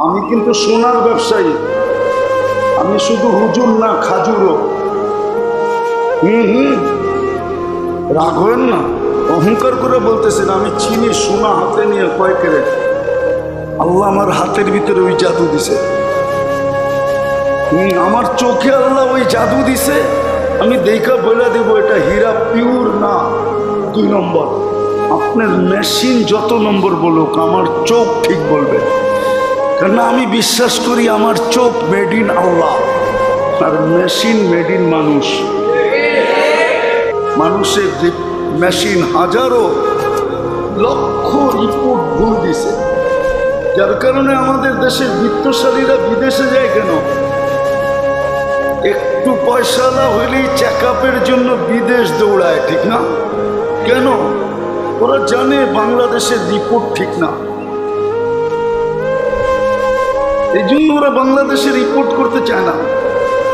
আমি কিন্তু সোনার ব্যবসায়ী, আমি শুধু হুজুর না, খাজুরও। রাগ হবেন না, অহংকার করে বলতেছেন। আমি চিনি সোনা হাতে নিয়ে কয় ক্যারেট। আল্লাহ আমার হাতের ভিতরে ওই জাদু দিছে। আমার চোখে আল্লাহ ওই জাদু দিছে। আমি দেখা বলে দেব এটা হীরা পিওর না। 2 নম্বর, আপনার মেশিন যত নম্বর বলুক, আমার চোখ ঠিক বলবে। কেন আমি বিশ্বাস করি আমার চোখ মেড ইন আল্লাহ, আর মেশিন মেড ইন মানুষ। মানুষের মেশিন হাজারো লক্ষ রিপোর্ট ভুল দিছে, যার কারণে আমাদের দেশের বিত্তশালীরা বিদেশে যায় কেন? একটু পয়সা না হইলেই চেক আপের জন্য বিদেশ দৌড়ায়, ঠিক না? কেন? ওরা জানে বাংলাদেশের রিপোর্ট ঠিক না, এই জন্য ওরা বাংলাদেশে রিপোর্ট করতে চায় না,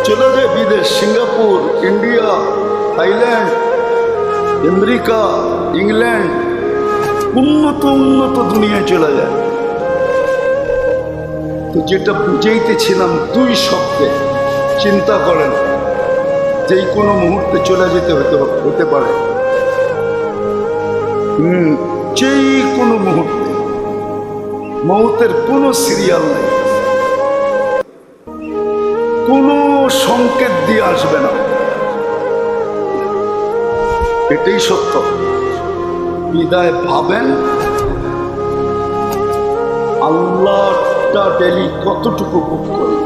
চলে যায় বিদেশ। Singapore, India, Thailand, America, England, উন্নত উন্নত দুনিয়ায় চলে যায়। তো যেটা বুঝাইতেছিলাম 2 শব্দে, চিন্তা করেন, যেই কোনো মুহূর্তে চলে যেতে হতে পারে। যেই কোনো মুহূর্তে, মৌতের কোনো সিরিয়াল নেই, কোনো সংকেত দিয়ে আসবে না, এটাই সত্য। বিদায় ভাবেন আল্লাহটা ডেলি কতটুকু ভোগ করি,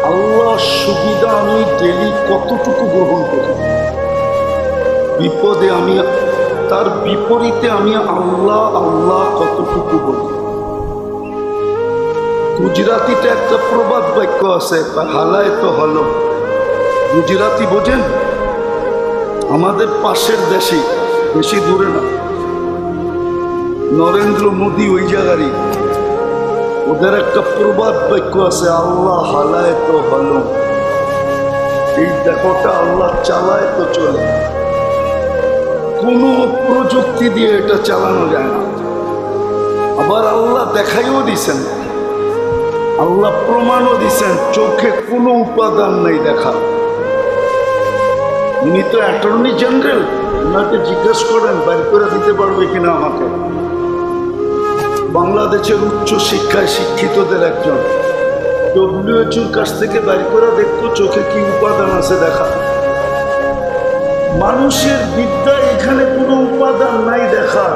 আল্লাহর সুবিধা আমি ডেলি কতটুকু গ্রহণ করি। বিপদে আমি তার বিপরীতে আমি আল্লাহ আল্লাহ কতটুকু বলি। গুজরাতিতে একটা প্রবাদ বাক্য আছে, হালায় তো হলো। গুজরাতি বোঝেন? আমাদের পাশের দেশে, বেশি দূরে না, নরেন্দ্র মোদী ওই জায়গারই। ওদের একটা প্রবাদ বাক্য আছে, আল্লাহ হালায় তো হলো। এই দেখোটা আল্লাহ চালায় তো চলে। কোনো প্রযুক্তি দিয়ে এটা চালানো যায় না। আবার আল্লাহ দেখাইও দিছেন, আল্লাহ প্রমাণও দিছেন, চোখে কোনো উপাদান নেই দেখা। উনি তো অ্যাটর্নি জেনারেল, ওনাকে জিজ্ঞেস করেন বাইর করে দিতে পারবে কিনা আমাকে। বাংলাদেশের উচ্চ শিক্ষায় শিক্ষিতদের একজন, WHO কাছ থেকে বাইর করে দেখতো চোখে কি উপাদান আছে দেখা। মানুষের বিদ্যা এখানে কোনো উপাদান নাই দেখা,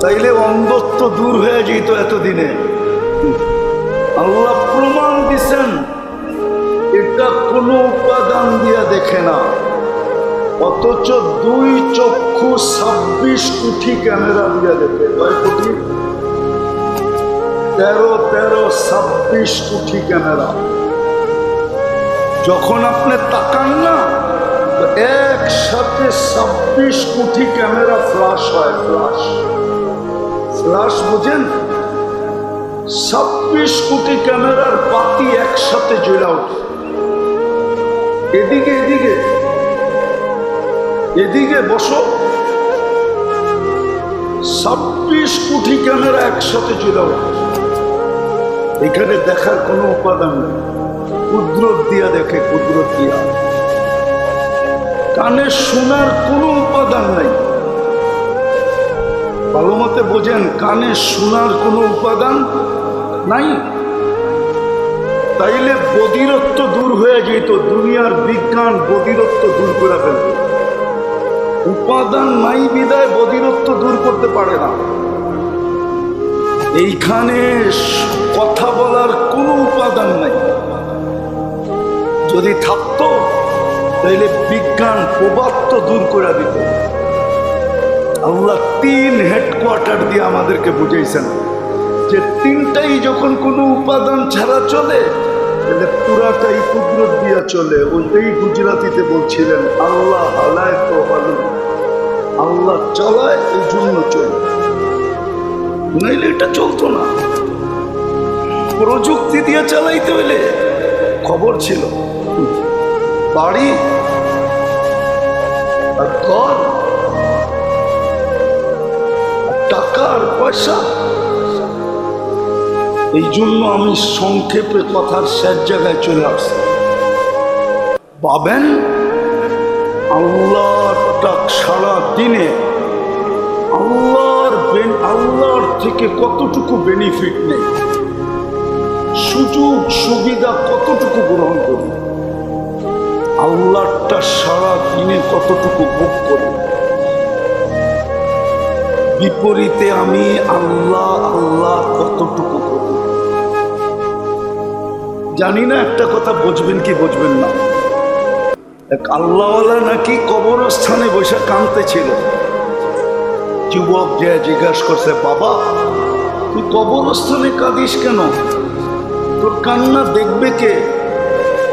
তাইলে অন্ধত্ব দূর হয়ে যেত এতদিনে। আল্লাহ প্রমাণ দিছেন এটা কোনো উপাদান দিয়া দেখে না, অথচ 2 চক্ষু 26 কোটি ক্যামেরা দিয়া দেখে। কয় কোটি? 26 কোটি ক্যামেরা। যখন আপনি তাকান না, একসাথে 26 কোটি ক্যামেরা ফ্লাশ হয়। ফ্লাশ বোঝেন? 26 কোটি ক্যামেরার বাতি একসাথে জ্বলে ওঠে। এদিকে এদিকে এদিকে বসো, 26 কোটি ক্যামেরা একসাথে জ্বলে ওঠে। এখানে দেখার কোনো উপাদান নেই, কুদরত দিয়া দেখে, কুদরত দিয়া। কানে শোনার কোনো উপাদান নাই, ভালো মতে বোঝেন, কানে শোনার কোনো উপাদান নাই। তাইলে বধিরত্ব দূর হয়ে যেত, দুনিয়ার বিজ্ঞান বধিরত্ব দূর করে ফেলত। উপাদান নাই বিদায় বধিরত্ব দূর করতে পারে না। এইখানে কথা বলার কোনো উপাদান নাই, যদি থাকতো তাইলে বিজ্ঞান প্রবাদ দূর করে দিত। আল্লাহ 3 হেডকোয়ার্টার দিয়ে আমাদেরকে বুঝাইছেন যে 3টাই যখন কোনো উপাদান ছাড়া চলে, তাহলে পুরাটাই কুদরত দিয়া চলে। ওইটাই গুজরাতিতে বলছিলেন, আল্লাহ হালায় তো হলো, আল্লাহ চালায় এই জন্য চলে, নাইলে এটা চলতো না। প্রযুক্তি দিয়ে চালাইতে হইলে খবর ছিল, বাড়ি আর ঘর, টাকা আর পয়সা, এই জন্য আমি সংক্ষেপে কথার শেষ জায়গায় চলে আসছি। পাবেন আল্লাহটা সারা দিনে আল্লাহর থেকে কতটুকু বেনিফিট নেই, সুযোগ সুবিধা কতটুকু গ্রহণ করি, আল্লাহটা সারা দিনে কতটুকু ভোগ করি। বিপরীতে আমি আল্লাহ কতটুকু করি। জানি না একটা কথা বুঝবেন কি বুঝবেন না। এক আল্লাহওয়ালা নাকি কবরস্থানে বসে কাঁদতেছিল। যুবক যে জিজ্ঞাসা করছে, বাবা তুই কবরস্থানে কাঁদিস কেন? তোর কান্না দেখবে কে?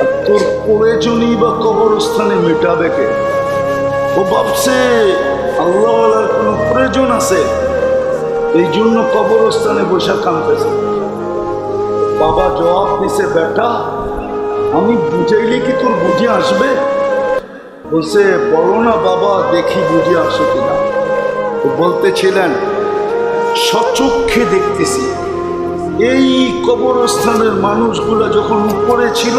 আর তোর প্রয়োজনই বা কবরস্থানে মেটাবে কে? ও ভাবছে আল্লাহওয়ালার কোনো প্রয়োজন আছে, এই জন্য কবরস্থানে বসে কাঁদতেছে। বাবা জবাব দিছে, বেটা আমি বুঝাইলে কি তোর বুঝে আসবে? বলছে বলো না বাবা, দেখি বুঝে আসে কিনা। বলতেছিলেন সচক্ষে দেখতেছি এই কবরস্থানের মানুষগুলা যখন উপরে ছিল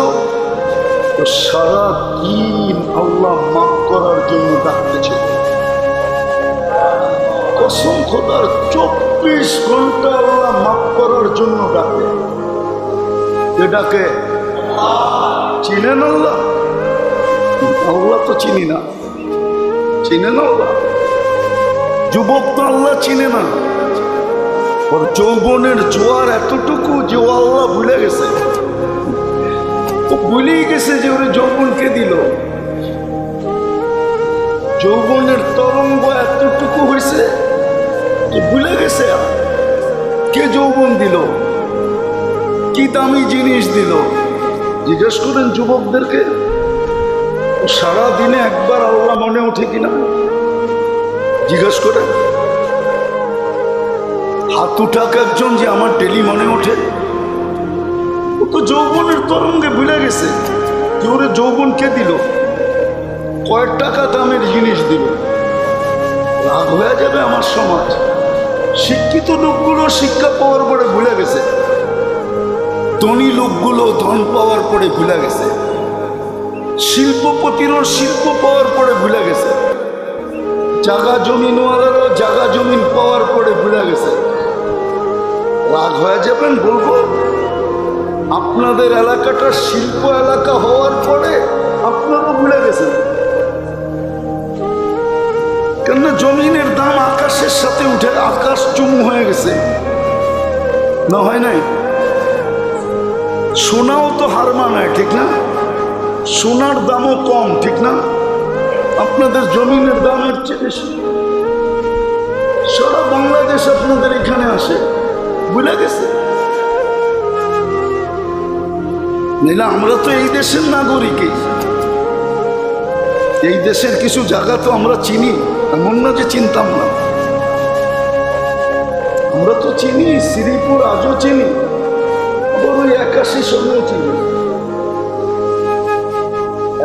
তো সারা দিন আল্লাহ মাফ করার জন্য ডাকতেছিল। কসম খোদার 24 ঘন্টা আল্লাহ মাফ করার জন্য ডাকে। ডাকে চিনেন আল্লাহ? আল্লাহ তো চিনি না। চিনেন আল্লাহ? যুবক তো আল্লাহ চিনে না। ওর যৌবনের জোয়ার এতটুকু যে ও আল্লাহ ভুলে গেছে। ও ভুলেই গেছে যে ওর যৌবনকে দিল। যৌবনের তরঙ্গ এতটুকু হয়েছে যে ভুলে গেছে কে যৌবন দিল, কি দামি জিনিস দিল। জিজ্ঞেস করেন যুবকদেরকে, সারা দিনে একবার আল্লাহ মনে ওঠে কিনা জিজ্ঞেস করেন। হাত উঠাক একজন যে আমার ডেলি মনে ওঠে। ও তো যৌবনের তরঙ্গে ভুলে গেছে যে ওরে যৌবন কে দিল, কয়েক টাকা দামের জিনিস দিল। রাগ হয়ে যাবে আমার সমাজ। শিক্ষিত লোকগুলো শিক্ষা পাওয়ার পরে ভুলে গেছে, ধনী লোকগুলো ধন পাওয়ার পরে ভুলে গেছে, শিল্পপতিরও শিল্প পাওয়ার পরে ভুলে গেছে, জাগা জমিনওয়ালারও জাগা জমিন পাওয়ার পরে ভুলে গেছে। রাগ হয়ে যাবেন বলবো, আপনাদের এলাকাটা শিল্প এলাকা হওয়ার পরে আপনারাও ভুলে গেছেন। কেননা জমিনের দাম আকাশের সাথে উঠে আকাশ চুমু হয়ে গেছে, না হয় নাই? সোনাও তো হার মানায়, ঠিক না? সোনার দামও কম, ঠিক না? আপনাদের জমিনের দামের চেয়ে বেশি। সারা বাংলাদেশ আপনাদের এখানে আসে, ভুলে গেছে। নাইলে আমরা তো এই দেশের নাগরিকই। এই দেশের কিছু জায়গা তো আমরা চিনি, এমন না যে চিনতাম না। আমরা তো চিনি, শ্রীপুর আজও চিনি, আবার ওই 81 সনেও চিনি।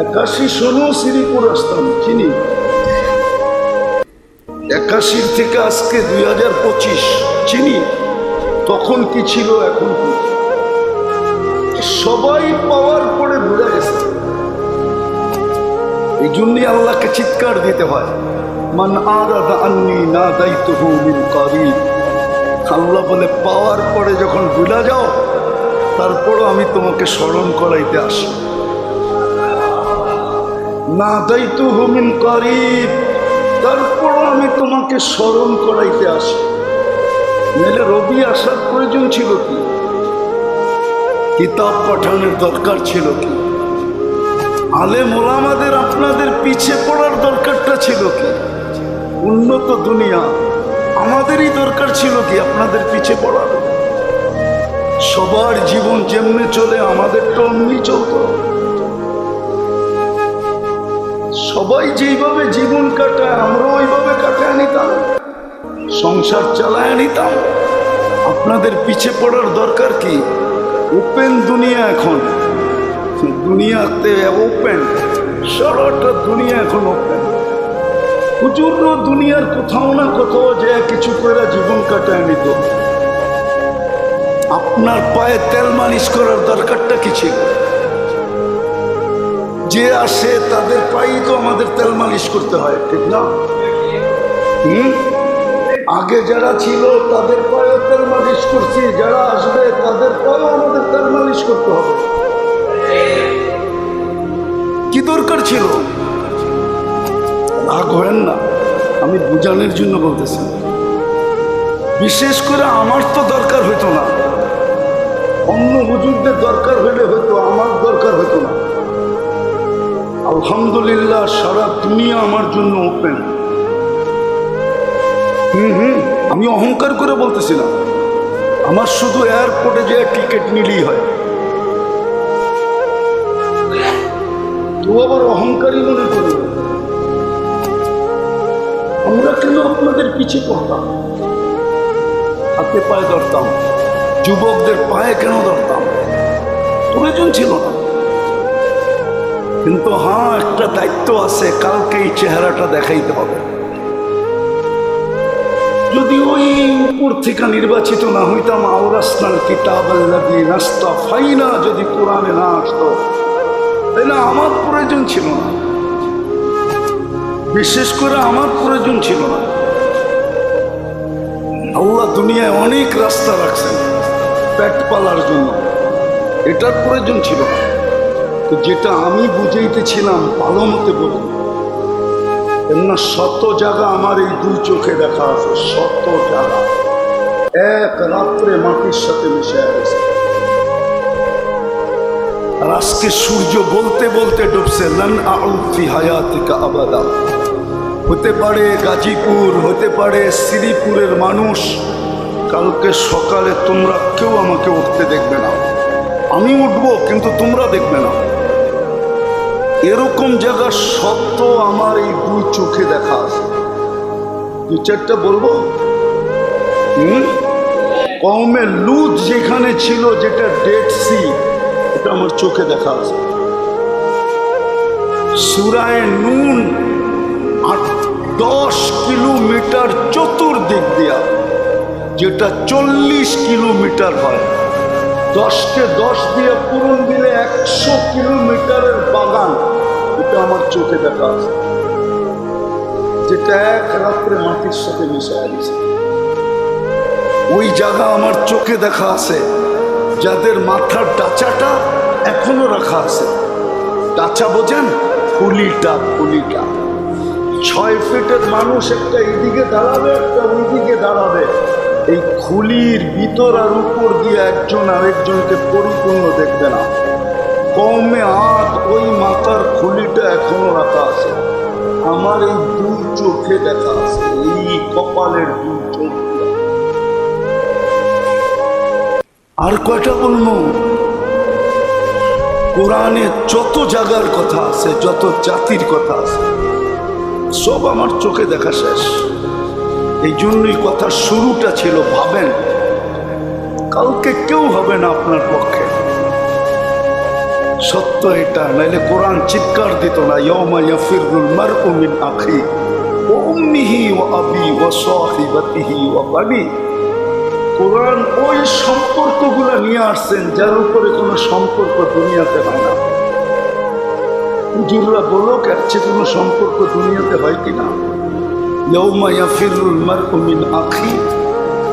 81 সনেও শ্রীপুর আসতাম, চিনি। 81 থেকে আজকে 2025 চিনি। তখন কি ছিল, এখন কি? সবাই পাওয়ার পরে ভুলে গেছে। এই জন্যই আল্লাহকে চিৎকার দিতে হয়, মান আরাদা আন্নি নাদাইতুহু মিন কারিব। আল্লাহ বলে পাওয়ার পরে যখন ভুলে যাও তারপরও আমি তোমাকে স্মরণ করাইতে আসি। নাদাইতুহু মিন কারিব, তারপরও আমি তোমাকে স্মরণ করাইতে আসি। নাহলে রবি আসার প্রয়োজন ছিল কি? কিতাব পাঠানোর দরকার ছিল কি? আলেম ওলামাদের আপনাদের পিছে পড়ার দরকারটা ছিল কি? উন্নত দুনিয়া আমাদেরই দরকার ছিল কি আপনাদের পিছে পড়ার? সবার জীবন যেমনি চলে আমাদেরটা অমনি চলত। সবাই যেইভাবে জীবন কাটায় আমরা ওইভাবে কাটায় নিতাম, সংসার চালায় নিতাম। আপনাদের পিছে পড়ার দরকার কি? ওপেন দুনিয়া এখন, দুনিয়াতে ওপেন, সারাটা দুনিয়া এখন ওপেন। হুজুরও দুনিয়ার কোথাও না কোথাও যে কিছু করে জীবন কাটায় নিত। আপনার পায়ে তেল মালিশ করার দরকারটা কি ছিল? যে আসে তাদের পায়েই তো আমাদের তেল মালিশ করতে হয়, ঠিক না? আগে যারা ছিল তাদের পায়ে তেল মালিশ করছি, যারা আসবে তাদের পায়েও আমাদের তেল মালিশ করতে হবে। কি দরকার ছিল? রাগ হবেন না, আমি বুঝানোর জন্য বলতেছি। বিশেষ করে আমার তো দরকার হইতো না, অন্য হুজুরদের দরকার হইলে হয়তো, আমার দরকার হইতো না। আলহামদুলিল্লাহ সারা দুনিয়া আমার জন্য ওপেন। আমি অহংকার করে বলতেছি না, আমার শুধু এয়ারপোর্টে যে টিকিট নিলেই হয়। তো আবার অহংকারী মনে করি। আমরা কেন আপনাদের পিছিয়ে পড়তাম, হাতে পায়ে ধরতাম, যুবকদের পায়ে কেন ধরতাম? প্রয়োজন ছিল না। কিন্তু হ্যাঁ, একটা দায়িত্ব আছে, কালকে এই চেহারাটা দেখাইতে হবে। যদি ওই উপর থেকে নির্বাচিত না হইতাম, আওরাসনাল কিতাব আল্লাযী নাস্তাফাইনা, যদি কোরআনে না আসতো, তাহলে আমার প্রয়োজন ছিল না। বিশেষ করে আমার প্রয়োজন ছিল না। আল্লাহ দুনিয়ায় অনেক রাস্তা রাখছেন পেট পালার জন্য, এটার প্রয়োজন ছিল না। তো যেটা আমি বুঝাইতেছিলাম ভালো মতে বলি, কেননা শত জায়গা আমার এই দুই চোখে দেখা আছে, শত জায়গা এক রাত্রে মাটির সাথে মিশে গেছে। আর আজকে সূর্য বলতে বলতে ডুবছে, লান আউদ ফি হায়াতিকা আবাদা। হতে পারে গাজীপুর, হতে পারে শ্রীপুরের মানুষ, কালকে সকালে তোমরা কেউ আমাকে উঠতে দেখবে না। আমি উঠবো কিন্তু তোমরা দেখবে না। এরকম জায়গা সত্য আমার এই দুই চোখে দেখা আছে। দু চারটা বলবো। কওমে লুত যেখানে ছিল, যেটা ডেড সি, এটা আমার চোখে দেখা আছে। সূরায়ে নূন 10 কিলোমিটার চতুর্দিক দিয়া, যেটা 40 কিলোমিটার হয়, 10কে 10 দিয়ে পূরণ দিলে 100 কিলোমিটারের বাগান, এটা আমার চোখে দেখা আছে, যেটা এক রাত্রে মাটির সাথে মিশে গেছে। ওই জায়গা আমার চোখে দেখা আছে, যাদের মাথার ডাচাটা এখনো রাখা আছে। ডাচা বোঝেন? খুলিটা, খুলিটা 6 ফিটের মানুষ একটা এদিকে দাঁড়াবে, একটা ওইদিকে দাঁড়াবে। এই খুলির ভিতর আর উপর দিয়ে একজন আরেকজনকে পরিপূর্ণ দেখবে না। কমে হাত, ওই মাথার খুলিটা এখনো রাখা আছে। আমার এই দুই চোখে দেখা আছে, এই কপালের দুই চোখ। আর কয়টা বলবো? কোরআনে যত জায়গার কথা আছে, যত জাতির কথা আছে, সব আমার চোখে দেখা শেষ। এই জন্যই কথা শুরুটা ছিল, ভাবেন কালকে কেউ হবে না আপনার পক্ষে। সত্য এটা, নাইলে কোরআন চিৎকার দিত না, ইয়াউমা ইয়াফিরুল মারউ মিন আখি ওয়া উম্মিহি ওয়া আবি ওয়া সাহিবাতিহি ওয়া বানি। কোরআন ওই সম্পর্কগুলো নিয়ে আসছেন যার উপরে কোনো সম্পর্ক দুনিয়াতে হয় না। হুজুররা বলো, এর চেয়ে কোনো সম্পর্ক দুনিয়াতে হয় কিনা? ইয়াউমা ইয়াফিরুল মারউ মিন আখি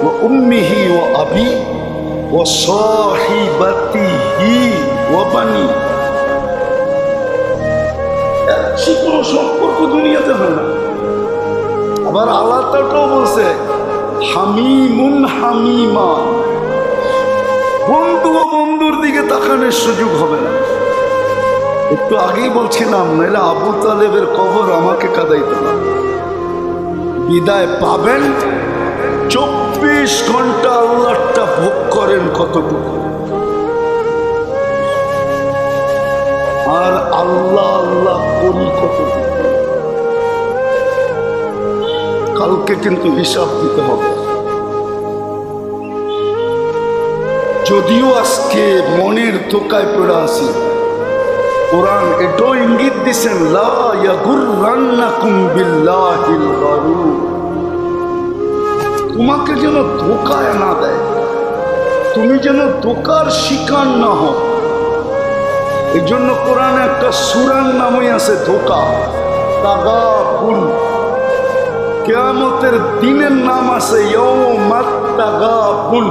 ওয়া উম্মিহি ওয়া আবি ওয়া সাহিবাতিহি ওয়া বানি। এর চেয়ে কোনো সম্পর্ক দুনিয়াতে হয় না। আবার আল্লাহ তাআলাও বলছে, হামিমুন হামিমা, বন্ধু ও বন্ধুর দিকে তাকানোর সুযোগ হবে না। একটু আগেই বলছিলাম, নাহলে আবু তালেবের কবর আমাকে কাঁদাইতো না। বিদায় পাবেন, 24 ঘন্টা আল্লাহটা ভোগ করেন কতটুকু, আর আল্লাহ আল্লাহ করি কতটুকু। কালকে কিন্তু হিসাব দিতে হবে। যদিও আজকে মনের ধোকায় পড়ে আছি, কোরআন এটাও ইঙ্গিত দিছেন, লা ইয়াগুররান্নাকুম বিল্লাহিল গারুর। তোমাকে যেন ধোকায় না দেয়, তুমি যেন ধোঁকার শিকার না হও। এই জন্য কোরআনে একটা সূরার নামই আছে ধোঁকা, তাগাবুন। কিয়ামতের দিনের নাম আছে ইয়াউমাত তাগাবুন।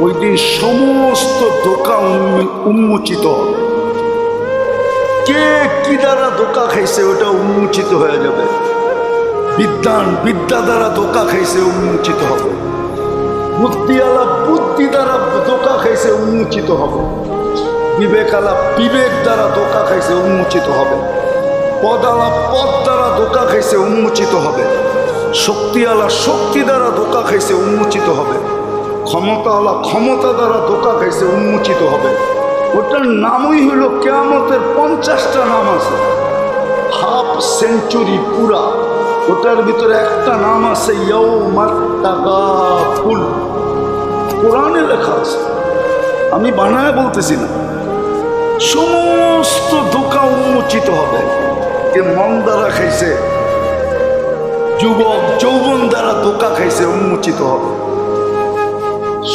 ওই দিন সমস্ত ধোঁকা উন্মোচিত হবে। কে কি দ্বারা ধোঁকা খাইছে ওটা উন্মোচিত হয়ে যাবে। বিদ্যা দ্বারা ধোঁকা খাইছে উন্মোচিত হবে। বুদ্ধিওয়ালা বুদ্ধি দ্বারা ধোঁকা খাইছে উন্মোচিত হবে। বিবেকালা বিবেক দ্বারা ধোঁকা খাইছে উন্মোচিত হবে। পদালা পদ দ্বারা ধোঁকা খাইছে উন্মোচিত হবে। শক্তিওয়ালা শক্তি দ্বারা ধোঁকা খাইছে উন্মোচিত হবে। ক্ষমতাওয়ালা ক্ষমতা দ্বারা ধোঁকা খাইছে উন্মোচিত হবে। ওটার নামই হলো কিয়ামতের 50টা নাম আছে, হাফ সেঞ্চুরি পুরা। ওটার ভিতরে একটা নাম আছে ইয়াউমাত তাগাবুন। কোরআনে লেখা আছে, আমি বানায় বলতেছি না। সমস্ত ধোঁকা উন্মোচিত হবে। যে মন দ্বারা খাইছে, যুবক যৌবন দ্বারা ধোঁকা খাইছে উন্মোচিত হবে।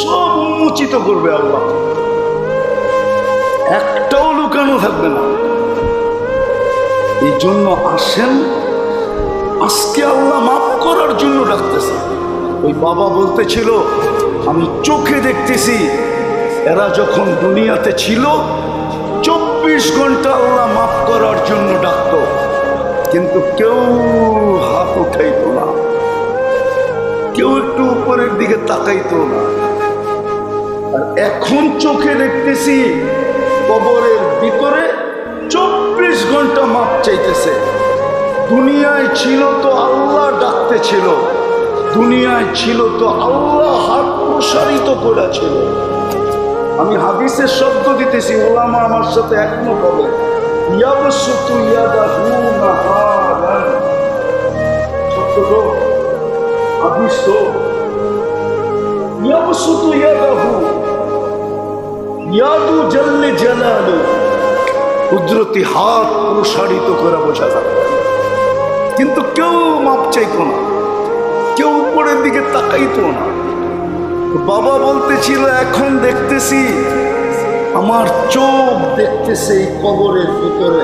সব উন্মোচিত করবে আল্লাহ, একটাও লুকানো থাকবে না। এই জন্য আসেন, আজকে আল্লাহ মাফ করার জন্য ডাকতেছে। ওই বাবা বলতেছিল, আমি চোখে দেখতেছি এরা যখন দুনিয়াতে ছিল 24 ঘন্টা আল্লাহ মাফ করার জন্য ডাকত, কিন্তু কেউ হাত উঠাইতো না, কেউ একটু উপরের দিকে তাকাইতো না। আর এখন চোখে দেখতেছি কবরের ভিতরে 24 ঘন্টা মাপ চাইতেছে। দুনিয়ায় ছিল তো আল্লাহ ডাকতেছিল, দুনিয়ায় ছিল তো আল্লাহ হাত প্রসারিত করেছিল। আমি হাদিসের শব্দ দিতেছি, ওলামা আমার সাথে একমত হবে। ইয়াবসুতু ইয়াদাহু নাহারান, সত্য তো হাদিস তো। ইয়াবসুতু ইয়াদাহু, ইয়াদু জাল্লে জালালু, কুদরতি হাত প্রসারিত করে বোঝা যাবে। কিন্তু কেউ মাপ চাইতো না, কেউ উপরের দিকে তাকাইতো না। বাবা বলতেছিল, এখন দেখতেছি আমার চোখ দেখতেছে এই কবরের ভিতরে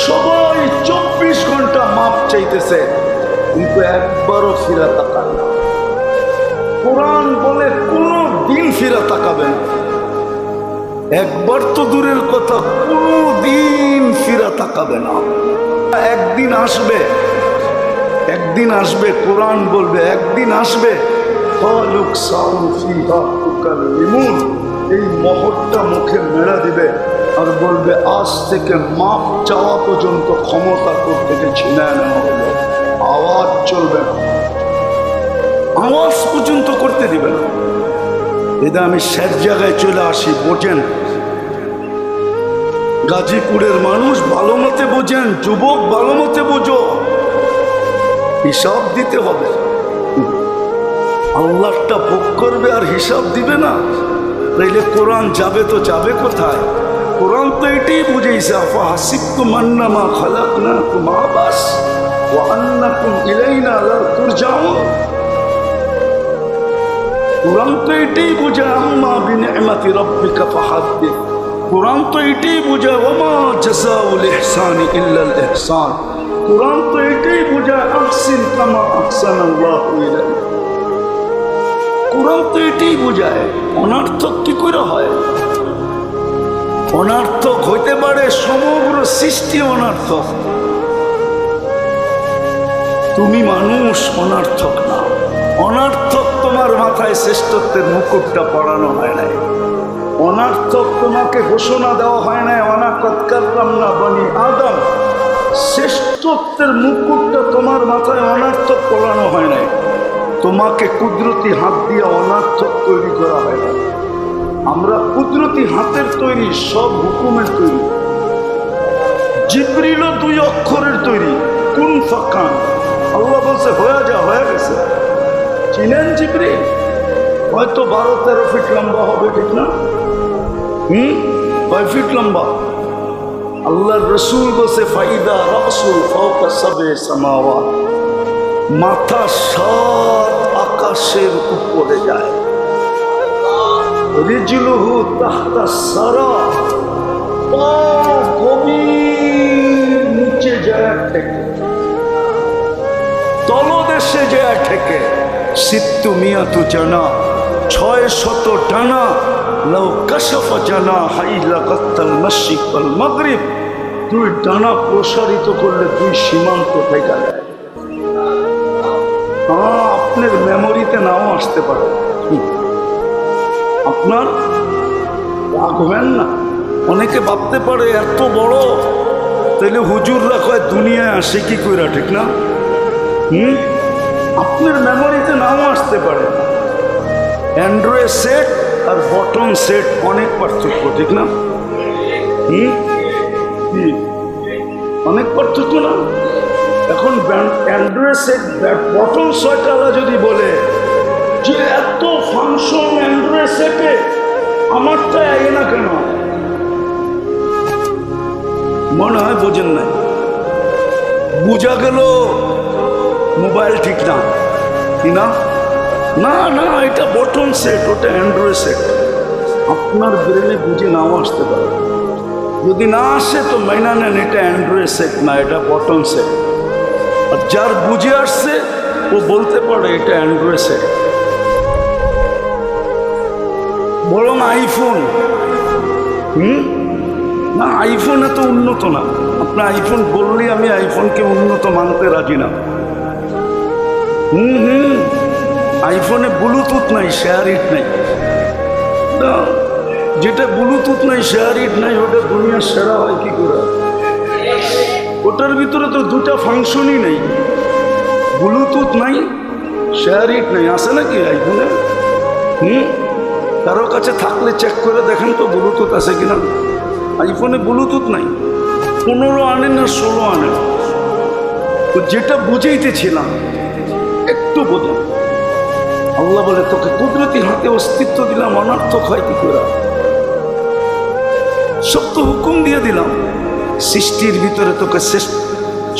সবাই 24 ঘন্টা মাপ চাইতেছে, কিন্তু একবারও ফিরা তাকায় না। কোরআন বলে কোনো দিন ফিরা তাকাবে না। একবার তো দূরের কথা, কোনো দিন ফিরা তাকাবে না। একদিন আসবে, একদিন আসবে, কোরআন বলবে একদিন আসবে, এই মহরটা মুখে মেরা দিবে আর বলবে আজ থেকে মাপ চাওয়া পর্যন্ত ক্ষমতা থেকে ছিনায় নেওয়া হলো। আওয়াজ চলবে না, আওয়াজ পর্যন্ত করতে দিবে না। এটা আমি শেষ জায়গায় চলে আসি, বোঝেন? গাজীপুরের মানুষ ভালো মতে বোঝেন, যুবক ভালো মতে বোঝো, হিসাব দিতে হবে। আল্লাহটা ভোগ করবে আর হিসাব দিবে না, তাইলে কোরআন যাবে তো যাবে কোথায়? কোরআন তো এটাই বুঝেছে, আফা হাসিবতুম আন্নামা খালাকনাকুম আবাস ওয়া আন্নাকুম ইলাইনা লা তুরজাউন। কোরআন তো এটাই বোঝায়, আম্মা বিনিআমাতি রাব্বিকা ফাহাদ্দিস। কোরআন তো এটাই বোঝায়, ওমা জাযাউল ইহসানি ইল্লাল ইহসান। কোরআন তো এটাই বোঝায়, আহসিন কামা আহসানাল্লাহু ইলাইক। কোরআন তো এটাই বোঝায়। অনার্থক কি করে হয়? অনার্থক হইতে পারে সমগ্র সৃষ্টি অনার্থক, তুমি মানুষ অনার্থক না। অনার্থক তোমার মাথায় শ্রেষ্ঠত্বের মুকুটটা পড়ানো হয় নাই, অনার্থক তোমাকে ঘোষণা দেওয়া হয় নাই, ওয়ালাকাদ কাররামনা বনি আদম। শ্রেষ্ঠত্বের মুকুটটা তোমার মাথায় অনার্থক পড়ানো হয় নাই, তোমাকে কুদরতি হাত দিয়ে অনার্থক তৈরি করা হয় না। আমরা কুদরতি হাতের তৈরি, সব হুকুমের তৈরি। জিবরিলও 2 অক্ষরের তৈরি, কুন ফাকান। আল্লাহ বলছে হয়ে যা, হয়ে গেছে। চিনেন জিবরিল? হয়তো 12-13 ফিট লম্বা হবে, ঠিক না? কয় ফিট লম্বা? আল্লাহর রসুল বলছে ফাইদা রাসুল ফাওকা সাবে সামাওয়াত, মাথা 7 আকাশের উপরে যায়। রিজলুহু তাহতা সারা, পা গভীর নিচে যায় থেকে, তলদেশে যায় থেকে। সিত্তু মিয়াতু জানা, 600 টানা। লাউ কাশাফা জানা হাইলা গাত্তাল মাশরিক ওয়াল মাগরিব, দুই ডানা প্রসারিত করলে দুই সীমান্ত থেকে যায়। আপনার মেমোরিতে নাও আসতে পারে, আপনার রাখবেন না। অনেকে ভাবতে পারে এত বড়, তাহলে হুজুররা কয় দুনিয়ায় আসে কি কইরা, ঠিক না? আপনার মেমোরিতে নাও আসতে পারে। অ্যান্ড্রয়েড সেট আর বটন সেট অনেক পার্থক্য, ঠিক না? অনেক পার্থক্য না? এখন অ্যান্ড্রয়েড সেট বটন সেটওয়ালা যদি বলে যে এত ফাংশন অ্যান্ড্রয়েড সেটে, আমারটা আগে না কেন? মনে হয় বোঝেন না। বোঝা গেল মোবাইল ঠিক না, কি না? না না, এটা বটন সেট, ওটা অ্যান্ড্রয়েড সেট। আপনার ব্রেনে বুঝে নাও আসতে পারে। যদি না আসে তো মাইনা নেন এটা অ্যান্ড্রয়েড সেট না, এটা বটন সেট। আর যার বুঝে আসছে ও বলতে পারে এটা অ্যান্ড্রয়েড সেট। বরং আইফোন, না আইফোন এত উন্নত না। আপনার আইফোন বললেই আমি আইফোনকে উন্নত মানতে রাজি না। আইফোনে ব্লুটুথ নাই, শেয়ার ইট নাই। যেটা ব্লুটুথ নাই, শেয়ার ইট নাই, ওটা দুনিয়ার সেরা হয় কি করে? ওটার ভিতরে তো দুটা ফাংশনই নেই, ব্লুটুথ নাই, শেয়ার ইট নাই। আছে নাকি আইফোনে? কারো কাছে থাকলে চেক করে দেখেন তো ব্লুটুথ আছে কিনা। আইফোনে ব্লুটুথ নাই। 15 আনেন আর 16 আনেন। তো যেটা বুঝাইতেছিলাম একটু বোঝেন। আল্লাহ বলে তোকে কুদরতি হাতে অস্তিত্ব দিলাম, অনর্থক হয় কি করে? সব তো হুকুম দিয়ে দিলাম। সৃষ্টির ভিতরে তোকে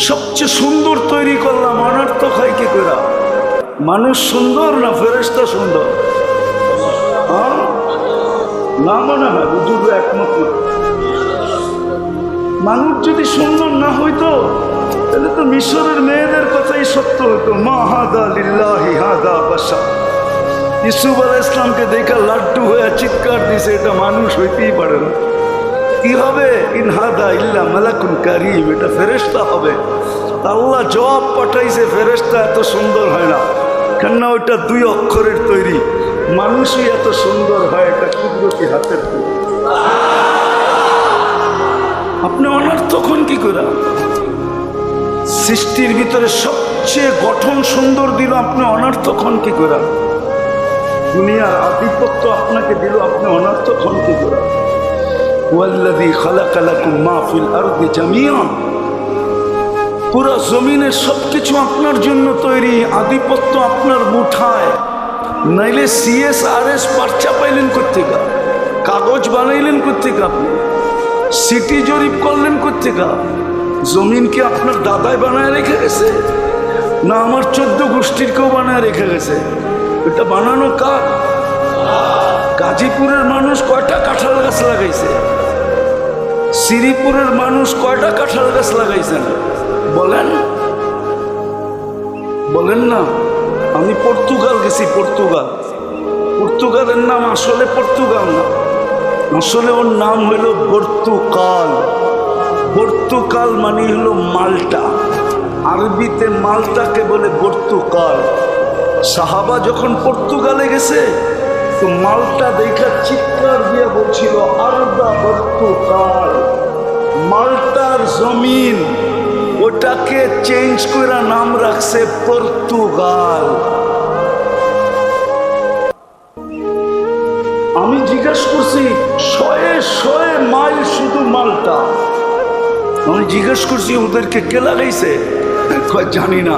সবচেয়ে সুন্দর তৈরি করলাম, অনর্থক হয় কি করে? মানুষ সুন্দর না ফেরেশতা সুন্দর? না মনে হয় বুঝুর একমত না। মানুষ যদি সুন্দর না হইতো তাহলে তো মিশরের মেয়েদের কথাই সত্য হতো। মা হাদা লিল্লাহি হাদা বাশার। ইউসুফ আলাইহিস সালামকে দেখা লাড্ডু হয়ে চিৎকার দিছে, এটা মানুষ হইতেই পারে না। কি হবে? ইন হাদা ইল্লা মালাকুন কারীম, এটা ফেরেশতা হবে। আল্লাহ জবাব পাঠাইছে, ফেরেশতা এত সুন্দর হয় না, কেননা ওইটা 2 অক্ষরের তৈরি। মানুষই এত সুন্দর হয়, এটা কুদরতি হাতের তৈরি। আপনি অনর্থক হন কি করে? সৃষ্টির ভিতরে সবচেয়ে গঠন সুন্দর দিল, আপনি অনর্থক হন কি করে? দুনিয়ার আধিপত্য আপনাকে দিল, আপনি অনর্থক হন কি করে? ওয়াল্লাযী খালাকা লাকুম মা ফিল আরদি জামিআন, পুরো জমিনের সবকিছু আপনার জন্য তৈরি, আধিপত্য আপনার মুঠায়। নাইলে CSRS পার্চা পাইলেন কোত্থেকে? কাগজ বানাইলেন কোত্থেকে? আপনি সিটি জরিপ করলেন কোত্থেকে? জমিন কি আপনার দাদাই বানায় রেখে গেছে, না আমার 14 গোষ্ঠীর কেউ বানায় রেখে গেছে? এটা বানানো কার? গাজীপুরের মানুষ কয়টা কাঁঠাল গাছ লাগাইছে? শ্রীপুরের মানুষ কয়টা কাঁঠাল গাছ লাগাইছেন? বলেন বলেন না। আমি পর্তুগাল গেছি, পর্তুগালের নাম আসলে পর্তুগাল না, আসলে ওর নাম হলো পর্তুগাল। পর্তুগাল মানে হলো মাল্টা, আরবিতে মাল্টাকে বলে পর্তুগাল। সাহাবা যখন পর্তুগালে গেছে তো মাল্টা দেখা চিৎকার দিয়ে বলছিল আরদা পর্তুগাল, মাল্টার জমিন। ওটাকে চেঞ্জ করে নাম রাখছে পর্তুগাল। আমি জিজ্ঞাসা করছি 100 মাইল শুধু মাল্টা। আমি জিজ্ঞেস করছি ওদেরকে কে লাগাইছে? জানি না,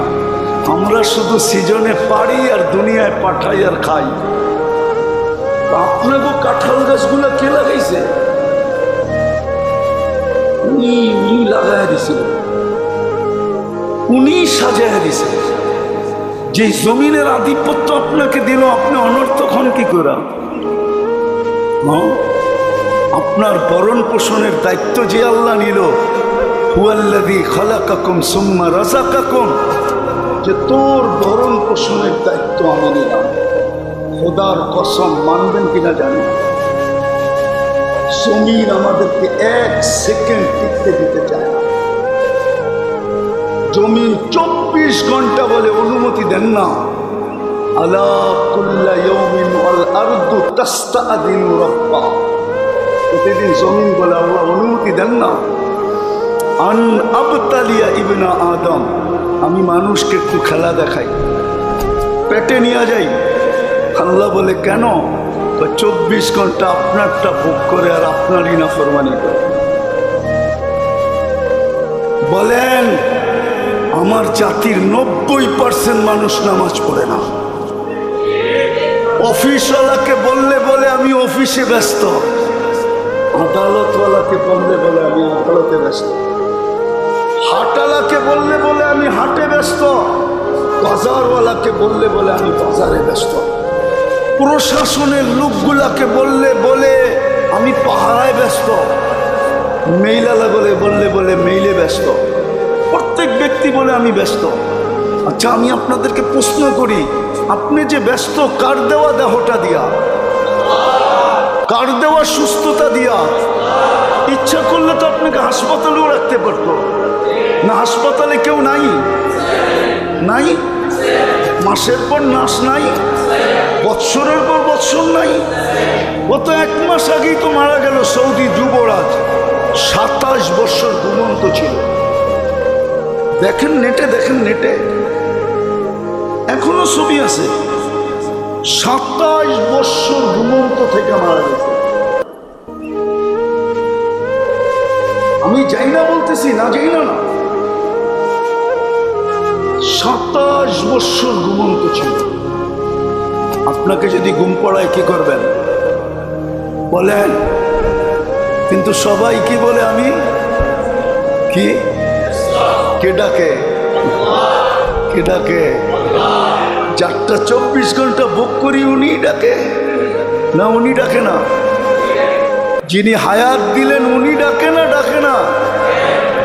আমরা শুধু সিজনে পারি আর দুনিয়ায় পাঠাই আর খাই। আপনাকে কাঁঠাল গাছগুলা কে লাগাইছে? উনি লাগাই দিছিল, উনি সাজায় দিছে। যে জমিনের আধিপত্য আপনাকে দিল, আপনি অনর্থক হন কি করে? আপনার ভরণ পোষণের দায়িত্ব যে আল্লাহ নিল, হুয়াল্লাযী খালাকাকুম সুম্মা রাযাকাকুম, যে তোর ভরণ পোষণের দায়িত্ব আমি নিলাম। খোদার কসম, মানবেন কিনা জানি, জমিন আমাদেরকে এক সেকেন্ড টিকতে দিতে চায় না। জমিন 24 ঘন্টা বলে অনুমতি দেন না। আলা কুল্লা ইয়াউমিন ওয়াল আরদু তাস্তাআযিনু রাব্বা, প্রতিদিন জমিন বলে আল্লাহ অনুমতি দেন না। আন আবতালিয়া ইবনা আদম, আমি মানুষকে একটু খেলা দেখাই, পেটে নিয়ে যাই। আল্লাহ বলে কেন? 24 ঘন্টা আপনারটা ভোগ করে আর আপনারই নাফরমানি করে। বলেন আমার জাতির 90% মানুষ নামাজ পড়ে না। অফিসওয়ালাকে বললে বলে আমি অফিসে ব্যস্ত, আদালতওয়ালাকে বললে বলে আমি আদালতে ব্যস্ত, হাটালাকে বললে বলে আমি হাটে ব্যস্ত, বাজারওয়ালাকে বললে বলে আমি বাজারে ব্যস্ত, প্রশাসনের লোকগুলাকে বললে বলে আমি পাহারায় ব্যস্ত, মেইলালা বললে বলে মেইলে ব্যস্ত, প্রত্যেক ব্যক্তি বলে আমি ব্যস্ত। আচ্ছা আমি আপনাদেরকে প্রশ্ন করি, আপনি যে ব্যস্ত কার দেওয়া দেহটা দিয়া, কার দেওয়া সুস্থতা দিয়া? ইচ্ছা করলে তো আপনাকে হাসপাতালেও রাখতে পারতো না। হাসপাতালে কেউ নাই? নাই। মাসের পর মাস নাই, বৎসরের পর বৎসর নাই। গত 1 মাস আগেই তো মারা গেল সৌদি যুবরাজ, 27 বছর ঘুমন্ত ছিল। দেখেন নেটে, দেখেন নেটে, এখনো ছবি আছে। 27 বছর ঘুমন্ত থেকে মারা গেছে। আমি যাই না বলতেছি না, যাই না, 27 বছর ঘুমন্ত ছিল। আপনাকে যদি ঘুম পড়ায় কি করবেন বলেন? কিন্তু সবাই কি বলে? আমি কি? কে ডাকে? কে ডাকে? যারটা 24 ঘন্টা ভোগ করি উনি ডাকে না? উনি ডাকে না? যিনি হায়াত দিলেন উনি ডাকে না? ডাকে না?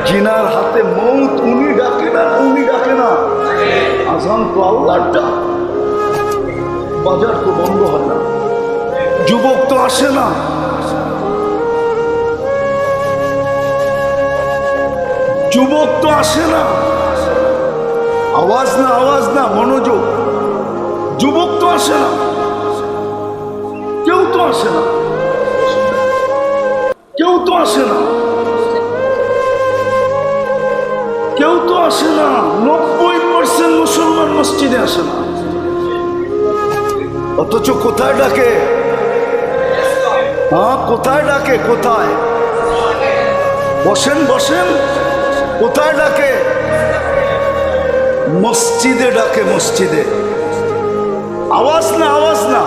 জিনার হাতে মৌত উনি ডাকে না? উনি ডাকে না? আজান তো আল্লাহর ডাক, বাজার তো বন্ধ হয় না, যুবক তো আসে না, যুবক তো আসে না। আওয়াজ না, আওয়াজ না, মনোযোগ। যুবক তো আসে না, কেউ তো আসে না, কেউ তো আসে না, কেউ তো আসে না। 90% মুসলমান মসজিদে আসে না, অথচ কোথায় ডাকে? হ্যাঁ কোথায় ডাকে? কোথায়? বসেন বসেন, কোথায় ডাকে? মসজিদে ডাকে, মসজিদে। আওয়াজ না, আওয়াজ না।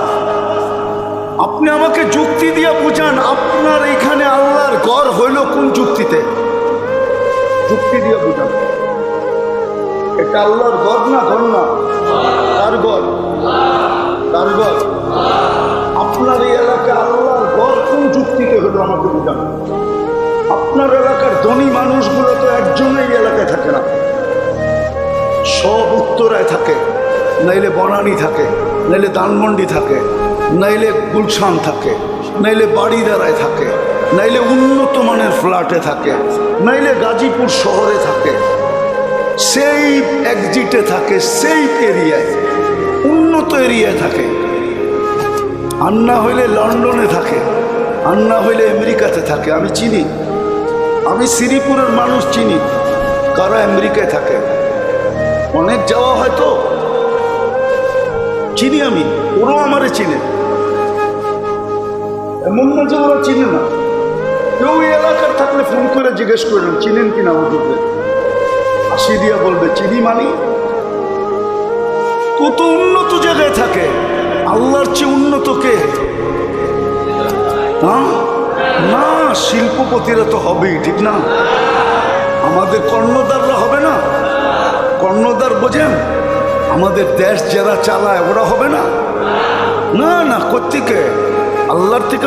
আপনি আমাকে যুক্তি দিয়ে বুঝান, আপনার এখানে আল্লাহর ঘর হইল কোন যুক্তিতে? যুক্তি দিয়ে বুঝান। এটা আল্লাহর ঘর না? ঘর না? কার ঘর? কার ঘর? আপনার এই এলাকায় আল্লাহর ঘর কোন যুক্তিতে হলো আমাকে বুঝান। আপনার এলাকার ধনী মানুষগুলো তো একজনই এলাকায় থাকে না, সব উত্তরায় থাকে, নাইলে বনানী থাকে, নাইলে ধানমন্ডি থাকে, নাইলে গুলশান থাকে, নাইলে বাড়িদারায় থাকে, নাইলে উন্নত মানের ফ্ল্যাটে থাকে, নাইলে গাজীপুর শহরে থাকে, সেই এক্সিটে থাকে, সেই এরিয়ায়, উন্নত এরিয়ায় থাকে। আর না হইলে লন্ডনে থাকে, আর না হইলে আমেরিকাতে থাকে। আমি চিনি, আমি শ্রীপুরের মানুষ চিনি কারা আমেরিকায় থাকে, অনেক যাওয়া হয়তো চিনি আমি, ওরাও আমারে চিনে। এমন না যে ওরা চিনে না। কেউ এই এলাকার থাকলে ফোন করে জিজ্ঞেস করলেন চিনেন কিনা হুজুরকে, হাসি দিয়া বলবে চিনি। মানি কত উন্নত জায়গায় থাকে, আল্লাহর চেয়ে উন্নত কে? হ্যাঁ না, শিল্পপতিরা তো হবেই, ঠিক না? আমাদের কর্ণধাররা হবে না? কর্ণধার বোঝেন? আমাদের দেশ যারা চালায় ওরা হবে না? না না, কোত্থেকে? আল্লাহর থেকে